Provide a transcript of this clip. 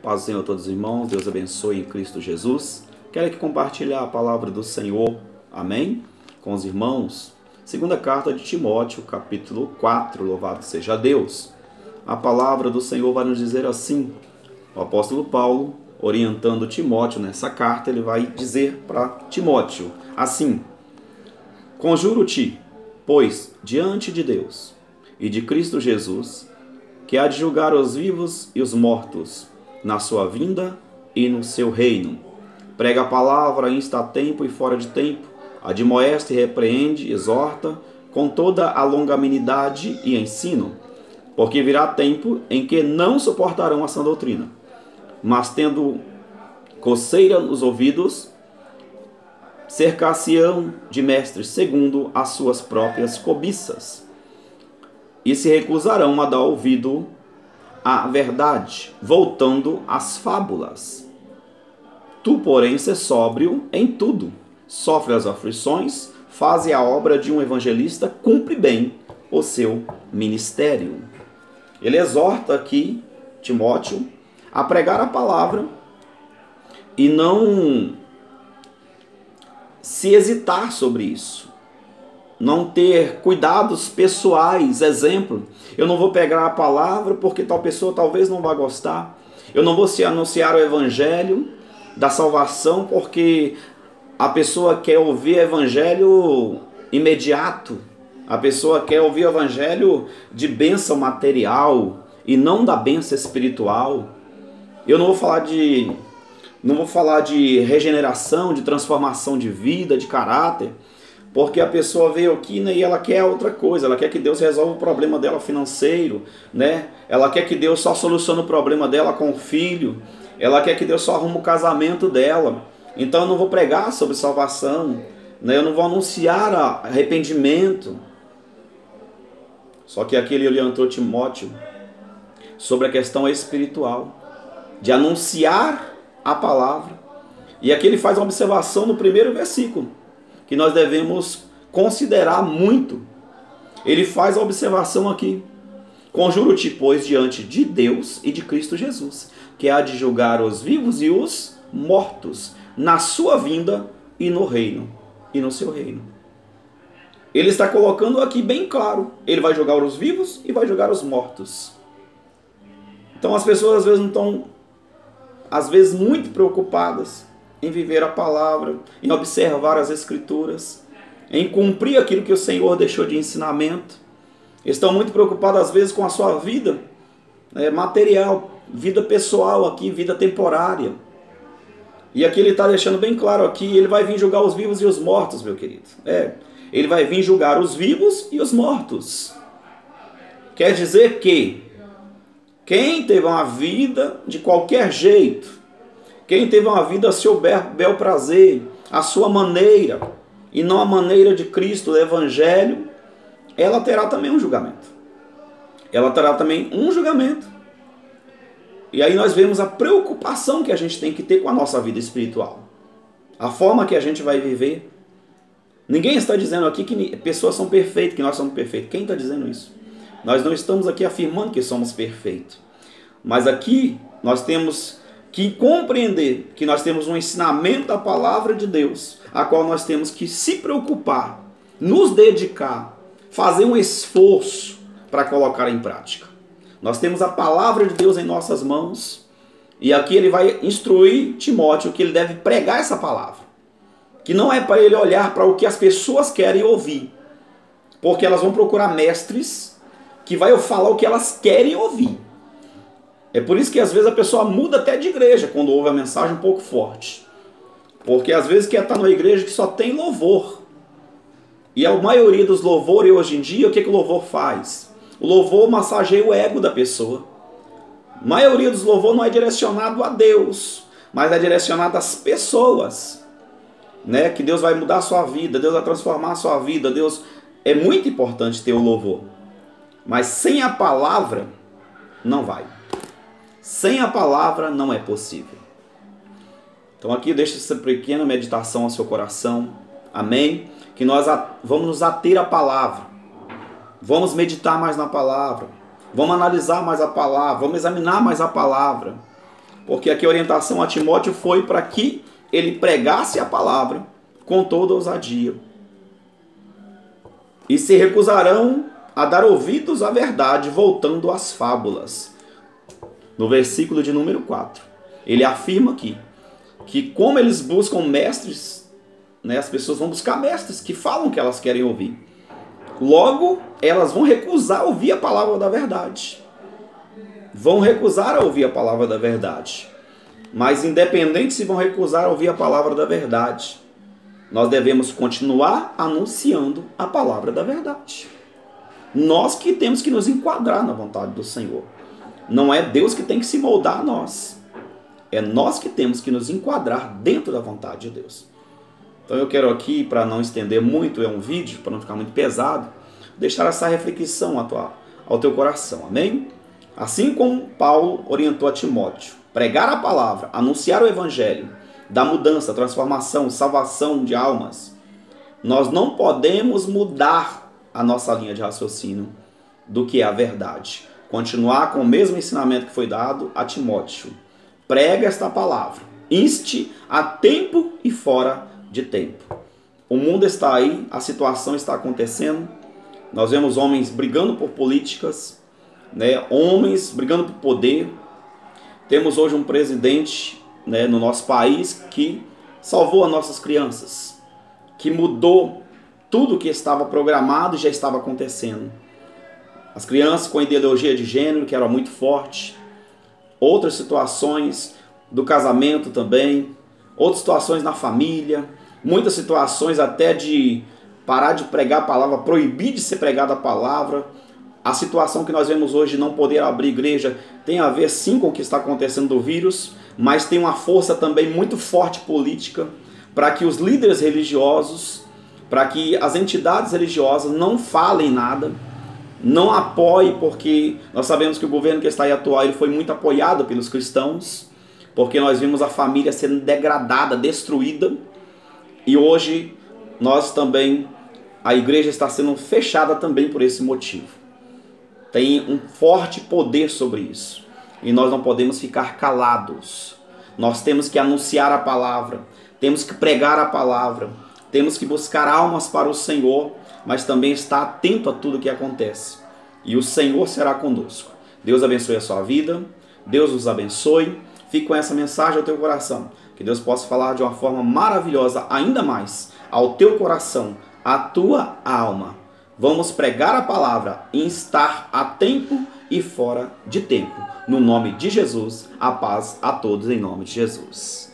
Paz do Senhor a todos os irmãos, Deus abençoe em Cristo Jesus. Quero aqui compartilhar a palavra do Senhor, amém? Com os irmãos. Segunda carta de Timóteo, capítulo 4, louvado seja Deus. A palavra do Senhor vai nos dizer assim, o apóstolo Paulo, orientando Timóteo nessa carta, ele vai dizer para Timóteo, assim: conjuro-te, pois, diante de Deus e de Cristo Jesus, que há de julgar os vivos e os mortos, na sua vinda e no seu reino. Prega a palavra, insta a tempo e fora de tempo, admoeste, repreende, exorta, com toda a longanimidade e ensino, porque virá tempo em que não suportarão a sã doutrina, mas tendo coceira nos ouvidos, cercar-se-ão de mestres segundo as suas próprias cobiças, e se recusarão a dar ouvido à verdade, voltando às fábulas. Tu, porém, sê sóbrio em tudo, sofre as aflições, faze a obra de um evangelista, cumpre bem o seu ministério. Ele exorta aqui Timóteo a pregar a palavra e não se hesitar sobre isso. Não ter cuidados pessoais, exemplo. Eu não vou pegar a palavra porque tal pessoa talvez não vá gostar. Eu não vou se anunciar o evangelho da salvação porque a pessoa quer ouvir evangelho imediato. A pessoa quer ouvir o evangelho de bênção material e não da bênção espiritual. Eu não vou falar de regeneração, de transformação de vida, de caráter, porque a pessoa veio aqui, né, e ela quer outra coisa. Ela quer que Deus resolva o problema dela financeiro, né? Ela quer que Deus só solucione o problema dela com o filho. Ela quer que Deus só arrume o casamento dela. Então eu não vou pregar sobre salvação, né? Eu não vou anunciar arrependimento. Só que aqui ele orientou Timóteo sobre a questão espiritual, de anunciar a palavra. E aqui ele faz uma observação no primeiro versículo, que nós devemos considerar muito. Ele faz a observação aqui: conjuro-te, pois, diante de Deus e de Cristo Jesus, que há de julgar os vivos e os mortos, na sua vinda e no reino, e no seu reino. Ele está colocando aqui bem claro, ele vai julgar os vivos e vai julgar os mortos. Então as pessoas às vezes não estão, às vezes, muito preocupadas em viver a palavra, em observar as escrituras, em cumprir aquilo que o Senhor deixou de ensinamento. Estão muito preocupados às vezes com a sua vida material, vida pessoal aqui, vida temporária. E aqui ele está deixando bem claro aqui, ele vai vir julgar os vivos e os mortos, meu querido. Ele vai vir julgar os vivos e os mortos. Quer dizer que quem teve uma vida de qualquer jeito, quem teve uma vida a seu bel prazer, a sua maneira, e não a maneira de Cristo, do Evangelho, ela terá também um julgamento. Ela terá também um julgamento. E aí nós vemos a preocupação que a gente tem que ter com a nossa vida espiritual. A forma que a gente vai viver. Ninguém está dizendo aqui que pessoas são perfeitas, que nós somos perfeitos. Quem está dizendo isso? Nós não estamos aqui afirmando que somos perfeitos. Mas aqui nós temos que compreender que nós temos um ensinamento da palavra de Deus, a qual nós temos que se preocupar, nos dedicar, fazer um esforço para colocar em prática. Nós temos a palavra de Deus em nossas mãos, e aqui ele vai instruir Timóteo que ele deve pregar essa palavra, que não é para ele olhar para o que as pessoas querem ouvir, porque elas vão procurar mestres que vai falar o que elas querem ouvir. É por isso que às vezes a pessoa muda até de igreja quando ouve a mensagem um pouco forte. Porque às vezes quer estar numa igreja que só tem louvor. E a maioria dos louvores hoje em dia, o que o louvor faz? O louvor massageia o ego da pessoa. A maioria dos louvores não é direcionado a Deus, mas é direcionado às pessoas. Né? Que Deus vai mudar a sua vida, Deus vai transformar a sua vida. Deus, é muito importante ter o louvor. Mas sem a palavra, não vai. Sem a palavra não é possível. Então aqui deixa essa pequena meditação ao seu coração. Amém? Que nós vamos nos ater à palavra. Vamos meditar mais na palavra. Vamos analisar mais a palavra. Vamos examinar mais a palavra. porque aqui a orientação a Timóteo foi para que ele pregasse a palavra com toda ousadia. E se recusarão a dar ouvidos à verdade, voltando às fábulas. No versículo de número 4, ele afirma aqui que como eles buscam mestres, né, as pessoas vão buscar mestres que falam o que elas querem ouvir. Logo, elas vão recusar ouvir a palavra da verdade. Vão recusar a ouvir a palavra da verdade. Mas independente se vão recusar a ouvir a palavra da verdade, nós devemos continuar anunciando a palavra da verdade. Nós que temos que nos enquadrar na vontade do Senhor. Não é Deus que tem que se moldar a nós. É nós que temos que nos enquadrar dentro da vontade de Deus. Então eu quero aqui, para não estender muito, é um vídeo, para não ficar muito pesado, deixar essa reflexão ao teu coração. Amém? Assim como Paulo orientou a Timóteo, pregar a palavra, anunciar o evangelho, da mudança, transformação, salvação de almas, nós não podemos mudar a nossa linha de raciocínio do que é a verdade. Continuar com o mesmo ensinamento que foi dado a Timóteo. Prega esta palavra, inste a tempo e fora de tempo. O mundo está aí, a situação está acontecendo, nós vemos homens brigando por políticas, né? Homens brigando por poder. Temos hoje um presidente, né, no nosso país que salvou as nossas crianças, que mudou tudo que estava programado e já estava acontecendo. As crianças com ideologia de gênero, que era muito forte, outras situações do casamento também, outras situações na família, muitas situações até de parar de pregar a palavra, proibir de ser pregada a palavra. A situação que nós vemos hoje de não poder abrir igreja tem a ver sim com o que está acontecendo do vírus, mas tem uma força também muito forte política para que os líderes religiosos, para que as entidades religiosas não falem nada, não apoiem, porque nós sabemos que o governo que está aí atual ele foi muito apoiado pelos cristãos, porque nós vimos a família sendo degradada, destruída, e hoje nós também, a igreja está sendo fechada também por esse motivo. Tem um forte poder sobre isso. E nós não podemos ficar calados. Nós temos que anunciar a palavra. Temos que pregar a palavra. Temos que buscar almas para o Senhor. Mas também estar atento a tudo que acontece. E o Senhor será conosco. Deus abençoe a sua vida. Deus nos abençoe. Fique com essa mensagem ao teu coração. Que Deus possa falar de uma forma maravilhosa ainda mais ao teu coração, à tua alma. Vamos pregar a palavra e estar a tempo e fora de tempo. No nome de Jesus, a paz a todos em nome de Jesus.